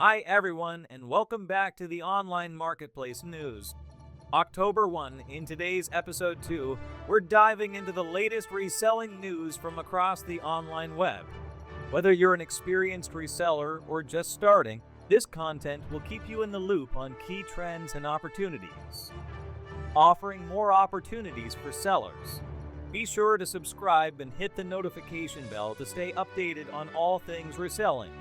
Hi everyone, and welcome back to the Online Marketplace News. October 1, in today's episode 2, we're diving into the latest reselling news from across the online web. Whether you're an experienced reseller or just starting, this content will keep you in the loop on key trends and opportunities. Offering more opportunities for sellers. Be sure to subscribe and hit the notification bell to stay updated on all things reselling.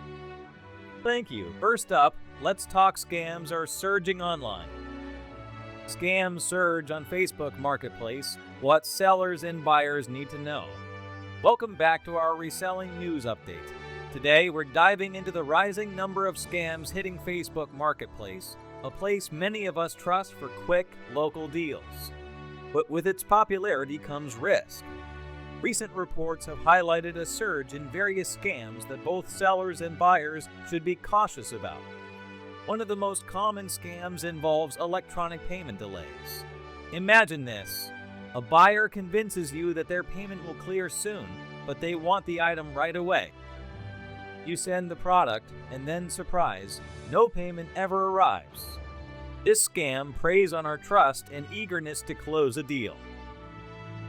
Thank you. First up, let's talk scams are surging online. Scams surge on Facebook Marketplace. What sellers and buyers need to know. Welcome back to our reselling news update. Today, we're diving into the rising number of scams hitting Facebook Marketplace, a place many of us trust for quick, local deals. But with its popularity comes risk. Recent reports have highlighted a surge in various scams that both sellers and buyers should be cautious about. One of the most common scams involves electronic payment delays. Imagine this. A buyer convinces you that their payment will clear soon, but they want the item right away. You send the product, and then surprise, no payment ever arrives. This scam preys on our trust and eagerness to close a deal.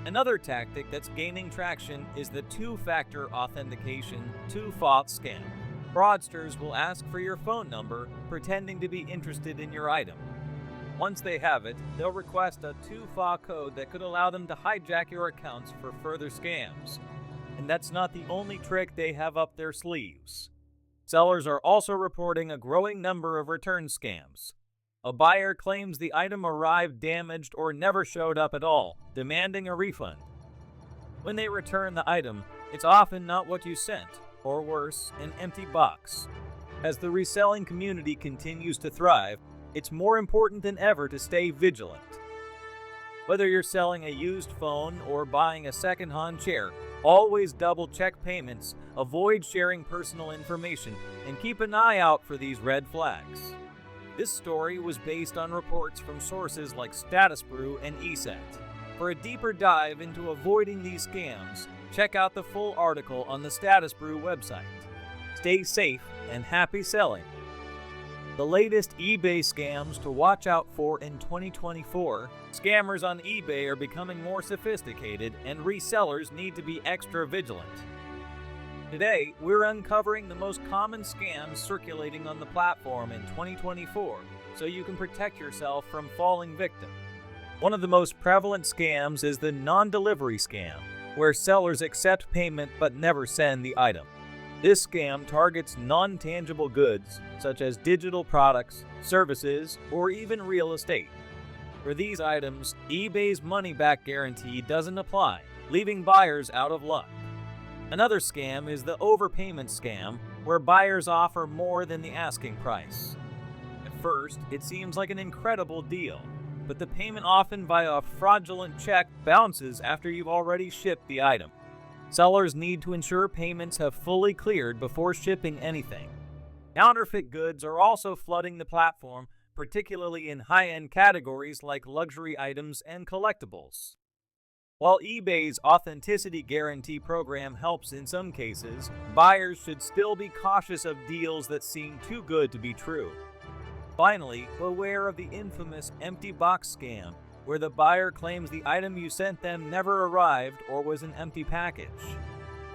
Another tactic that's gaining traction is the two-factor authentication two-FA scam. Fraudsters will ask for your phone number, pretending to be interested in your item. Once they have it, they'll request a two-FA code that could allow them to hijack your accounts for further scams. And that's not the only trick they have up their sleeves. Sellers are also reporting a growing number of return scams. A buyer claims the item arrived damaged or never showed up at all, demanding a refund. When they return the item, it's often not what you sent, or worse, an empty box. As the reselling community continues to thrive, it's more important than ever to stay vigilant. Whether you're selling a used phone or buying a second-hand chair, always double-check payments, avoid sharing personal information, and keep an eye out for these red flags. This story was based on reports from sources like StatusBrew and ESET. For a deeper dive into avoiding these scams, check out the full article on the StatusBrew website. Stay safe and happy selling. The latest eBay scams to watch out for in 2024. Scammers on eBay are becoming more sophisticated, and resellers need to be extra vigilant. Today, we're uncovering the most common scams circulating on the platform in 2024, so you can protect yourself from falling victim. One of the most prevalent scams is the non-delivery scam, where sellers accept payment but never send the item. This scam targets non-tangible goods, such as digital products, services, or even real estate. For these items, eBay's money-back guarantee doesn't apply, leaving buyers out of luck. Another scam is the overpayment scam, where buyers offer more than the asking price. At first, it seems like an incredible deal, but the payment often via a fraudulent check bounces after you've already shipped the item. Sellers need to ensure payments have fully cleared before shipping anything. Counterfeit goods are also flooding the platform, particularly in high-end categories like luxury items and collectibles. While eBay's authenticity guarantee program helps in some cases, buyers should still be cautious of deals that seem too good to be true. Finally, beware of the infamous empty box scam, where the buyer claims the item you sent them never arrived or was an empty package.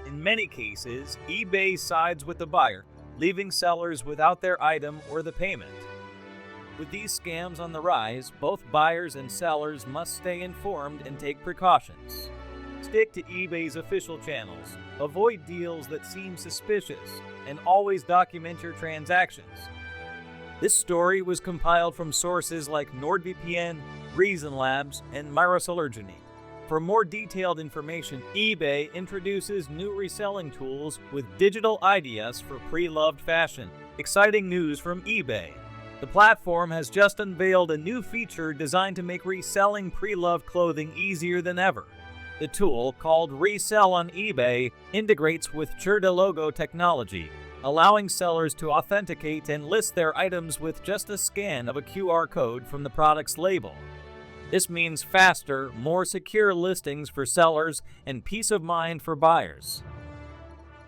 In many cases, eBay sides with the buyer, leaving sellers without their item or the payment. With these scams on the rise, both buyers and sellers must stay informed and take precautions. Stick to eBay's official channels, avoid deals that seem suspicious, and always document your transactions. This story was compiled from sources like NordVPN, Reason Labs, and Reselling. For more detailed information, eBay introduces new reselling tools with digital IDs for pre-loved fashion. Exciting news from eBay. The platform has just unveiled a new feature designed to make reselling pre-loved clothing easier than ever. The tool, called Resell on eBay, integrates with Churda logo technology, allowing sellers to authenticate and list their items with just a scan of a QR code from the product's label. This means faster, more secure listings for sellers and peace of mind for buyers.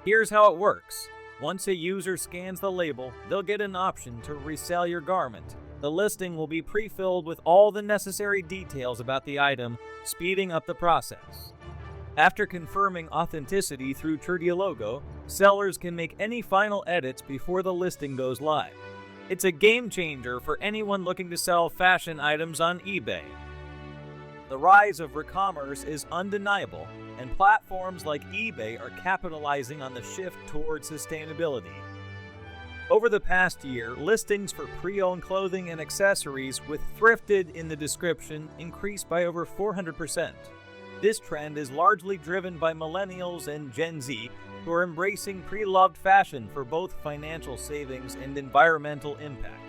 Here's how it works. Once a user scans the label, they'll get an option to resell your garment. The listing will be pre-filled with all the necessary details about the item, speeding up the process. After confirming authenticity through Logo, sellers can make any final edits before the listing goes live. It's a game changer for anyone looking to sell fashion items on eBay. The rise of re-commerce is undeniable, and platforms like eBay are capitalizing on the shift towards sustainability. Over the past year, listings for pre-owned clothing and accessories with thrifted in the description increased by over 400%. This trend is largely driven by millennials and Gen Z, who are embracing pre-loved fashion for both financial savings and environmental impact.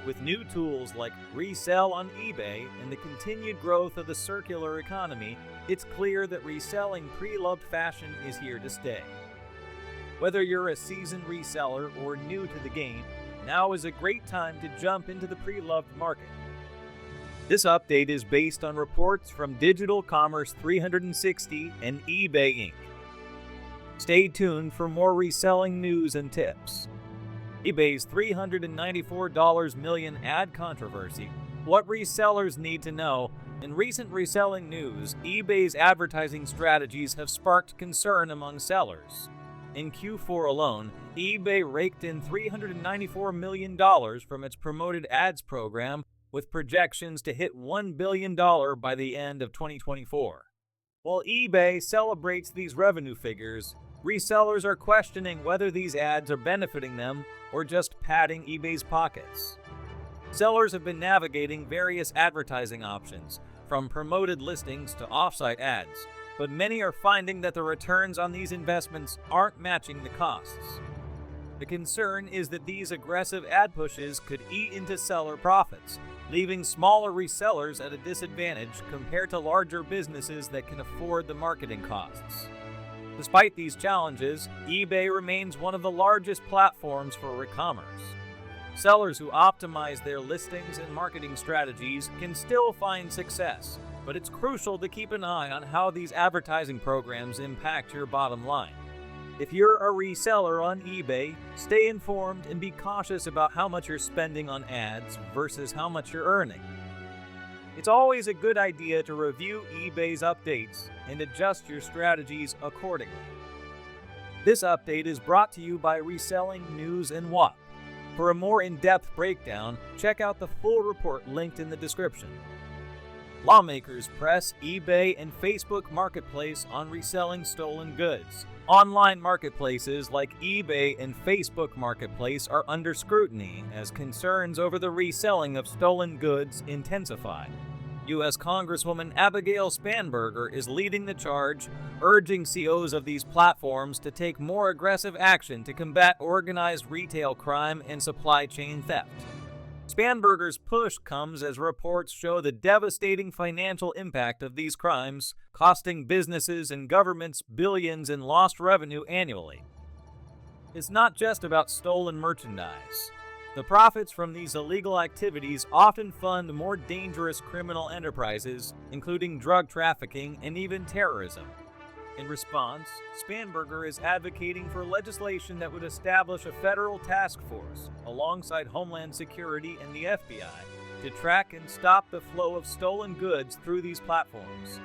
With new tools like Resell on eBay and the continued growth of the circular economy, it's clear that reselling pre-loved fashion is here to stay. Whether you're a seasoned reseller or new to the game, now is a great time to jump into the pre-loved market. This update is based on reports from Digital Commerce 360 and eBay Inc. Stay tuned for more reselling news and tips. eBay's $394 million ad controversy, what resellers need to know. In recent reselling news, eBay's advertising strategies have sparked concern among sellers. In Q4 alone, eBay raked in $394 million from its promoted ads program, with projections to hit $1 billion by the end of 2024. While eBay celebrates these revenue figures, resellers are questioning whether these ads are benefiting them or just padding eBay's pockets. Sellers have been navigating various advertising options, from promoted listings to off-site ads, but many are finding that the returns on these investments aren't matching the costs. The concern is that these aggressive ad pushes could eat into seller profits, leaving smaller resellers at a disadvantage compared to larger businesses that can afford the marketing costs. Despite these challenges, eBay remains one of the largest platforms for e-commerce. Sellers who optimize their listings and marketing strategies can still find success, but it's crucial to keep an eye on how these advertising programs impact your bottom line. If you're a reseller on eBay, stay informed and be cautious about how much you're spending on ads versus how much you're earning. It's always a good idea to review eBay's updates and adjust your strategies accordingly. This update is brought to you by Reselling News and WAP. For a more in-depth breakdown, check out the full report linked in the description. Lawmakers press eBay and Facebook Marketplace on reselling stolen goods. Online marketplaces like eBay and Facebook Marketplace are under scrutiny as concerns over the reselling of stolen goods intensify. U.S. Congresswoman Abigail Spanberger is leading the charge, urging CEOs of these platforms to take more aggressive action to combat organized retail crime and supply chain theft. Spanberger's push comes as reports show the devastating financial impact of these crimes, costing businesses and governments billions in lost revenue annually. It's not just about stolen merchandise. The profits from these illegal activities often fund more dangerous criminal enterprises, including drug trafficking and even terrorism. In response, Spanberger is advocating for legislation that would establish a federal task force, alongside Homeland Security and the FBI, to track and stop the flow of stolen goods through these platforms.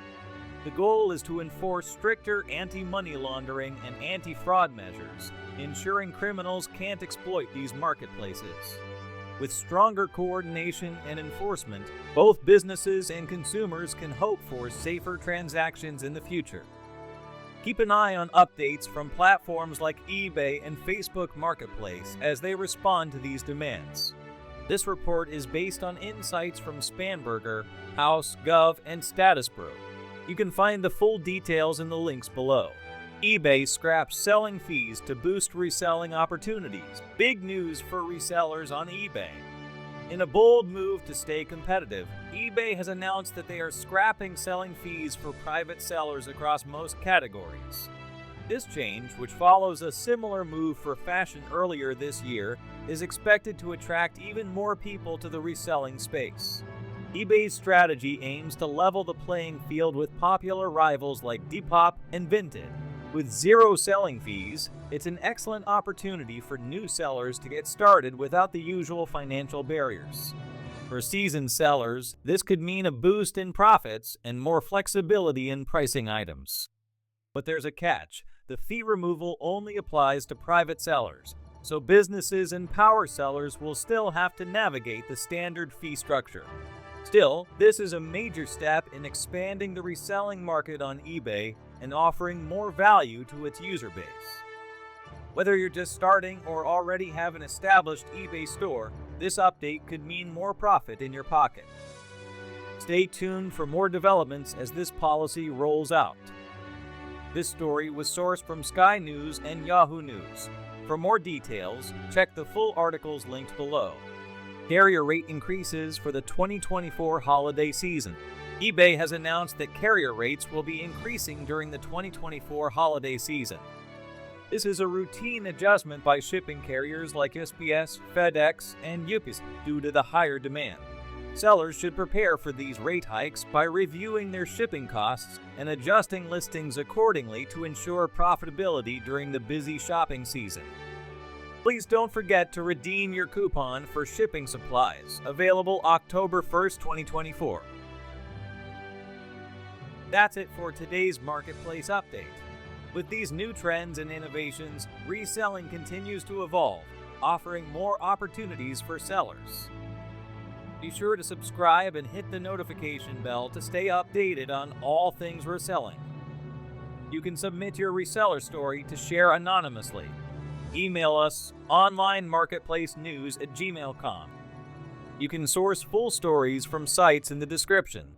The goal is to enforce stricter anti-money laundering and anti-fraud measures, ensuring criminals can't exploit these marketplaces. With stronger coordination and enforcement, both businesses and consumers can hope for safer transactions in the future. Keep an eye on updates from platforms like eBay and Facebook Marketplace as they respond to these demands. This report is based on insights from Spanberger, House, Gov, and Status Bro. You can find the full details in the links below. eBay scraps selling fees to boost reselling opportunities. Big news for resellers on eBay. In a bold move to stay competitive, eBay has announced that they are scrapping selling fees for private sellers across most categories. This change, which follows a similar move for fashion earlier this year, is expected to attract even more people to the reselling space. eBay's strategy aims to level the playing field with popular rivals like Depop and Vinted. With zero selling fees, it's an excellent opportunity for new sellers to get started without the usual financial barriers. For seasoned sellers, this could mean a boost in profits and more flexibility in pricing items. But there's a catch. The fee removal only applies to private sellers, so businesses and power sellers will still have to navigate the standard fee structure. Still, this is a major step in expanding the reselling market on eBay and offering more value to its user base. Whether you're just starting or already have an established eBay store, this update could mean more profit in your pocket. Stay tuned for more developments as this policy rolls out. This story was sourced from Sky News and Yahoo News. For more details, check the full articles linked below. Carrier rate increases for the 2024 holiday season. eBay has announced that carrier rates will be increasing during the 2024 holiday season. This is a routine adjustment by shipping carriers like USPS, FedEx, and UPS due to the higher demand. Sellers should prepare for these rate hikes by reviewing their shipping costs and adjusting listings accordingly to ensure profitability during the busy shopping season. Please don't forget to redeem your coupon for shipping supplies, available October 1st, 2024. That's it for today's marketplace update. With these new trends and innovations, reselling continues to evolve, offering more opportunities for sellers. Be sure to subscribe and hit the notification bell to stay updated on all things reselling. You can submit your reseller story to share anonymously. Email us onlinemarketplacenews@gmail.com. You can source full stories from sites in the description.